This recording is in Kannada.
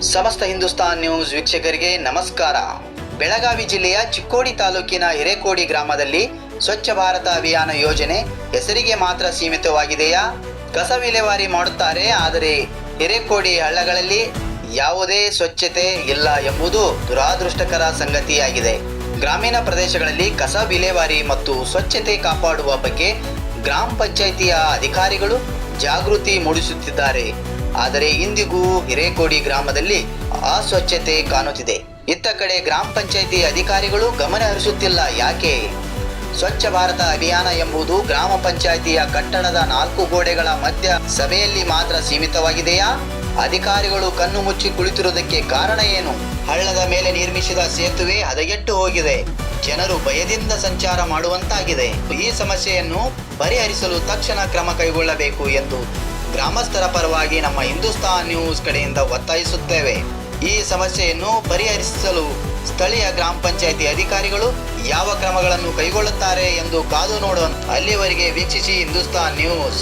ಸಮಸ್ತ ಹಿಂದೂಸ್ತಾನ್ ನ್ಯೂಸ್ ವೀಕ್ಷಕರಿಗೆ ನಮಸ್ಕಾರ. ಬೆಳಗಾವಿ ಜಿಲ್ಲೆಯ ಚಿಕ್ಕೋಡಿ ತಾಲೂಕಿನ ಹಿರೇಕೋಡಿ ಗ್ರಾಮದಲ್ಲಿ ಸ್ವಚ್ಛ ಭಾರತ ಅಭಿಯಾನ ಯೋಜನೆ ಹೆಸರಿಗೆ ಮಾತ್ರ ಸೀಮಿತವಾಗಿದೆಯಾ? ಕಸ ವಿಲೇವಾರಿ ಮಾಡುತ್ತಾರೆ, ಆದರೆ ಹಿರೇಕೋಡಿ ಹಳ್ಳಗಳಲ್ಲಿ ಯಾವುದೇ ಸ್ವಚ್ಛತೆ ಇಲ್ಲ ಎಂಬುದು ದುರಾದೃಷ್ಟಕರ ಸಂಗತಿಯಾಗಿದೆ. ಗ್ರಾಮೀಣ ಪ್ರದೇಶಗಳಲ್ಲಿ ಕಸ ವಿಲೇವಾರಿ ಮತ್ತು ಸ್ವಚ್ಛತೆ ಕಾಪಾಡುವ ಬಗ್ಗೆ ಗ್ರಾಮ ಪಂಚಾಯಿತಿಯ ಅಧಿಕಾರಿಗಳು ಜಾಗೃತಿ ಮೂಡಿಸುತ್ತಿದ್ದಾರೆ. ಆದರೆ ಇಂದಿಗೂ ಹಿರೇಕೋಡಿ ಗ್ರಾಮದಲ್ಲಿ ಅಸ್ವಚ್ಛತೆ ಕಾಣುತ್ತಿದೆ. ಇತ್ತ ಕಡೆ ಗ್ರಾಮ ಪಂಚಾಯಿತಿ ಅಧಿಕಾರಿಗಳು ಗಮನ ಹರಿಸುತ್ತಿಲ್ಲ. ಯಾಕೆ? ಸ್ವಚ್ಛ ಭಾರತ ಅಭಿಯಾನ ಎಂಬುದು ಗ್ರಾಮ ಪಂಚಾಯಿತಿಯ ಕಟ್ಟಡದ 4 ಗೋಡೆಗಳ ಮಧ್ಯ ಸಭೆಯಲ್ಲಿ ಮಾತ್ರ ಸೀಮಿತವಾಗಿದೆಯಾ? ಅಧಿಕಾರಿಗಳು ಕಣ್ಣು ಮುಚ್ಚಿ ಕುಳಿತಿರುವುದಕ್ಕೆ ಕಾರಣ ಏನು? ಹಳ್ಳದ ಮೇಲೆ ನಿರ್ಮಿಸಿದ ಸೇತುವೆ ಹದಗೆಟ್ಟು ಹೋಗಿದೆ. ಜನರು ಭಯದಿಂದ ಸಂಚಾರ ಮಾಡುವಂತಾಗಿದೆ. ಈ ಸಮಸ್ಯೆಯನ್ನು ಪರಿಹರಿಸಲು ತಕ್ಷಣ ಕ್ರಮ ಕೈಗೊಳ್ಳಬೇಕು ಎಂದು ಗ್ರಾಮಸ್ಥರ ಪರವಾಗಿ ನಮ್ಮ ಹಿಂದೂಸ್ತಾನ್ ನ್ಯೂಸ್ ಕಡೆಯಿಂದ ಒತ್ತಾಯಿಸುತ್ತೇವೆ. ಈ ಸಮಸ್ಯೆಯನ್ನು ಪರಿಹರಿಸಲು ಸ್ಥಳೀಯ ಗ್ರಾಮ ಪಂಚಾಯಿತಿ ಅಧಿಕಾರಿಗಳು ಯಾವ ಕ್ರಮಗಳನ್ನು ಕೈಗೊಳ್ಳುತ್ತಾರೆ ಎಂದು ಕಾದು ನೋಡೋಣ. ಅಲ್ಲಿವರೆಗೆ ವೀಕ್ಷಿಸಿ ಹಿಂದೂಸ್ತಾನ್ ನ್ಯೂಸ್.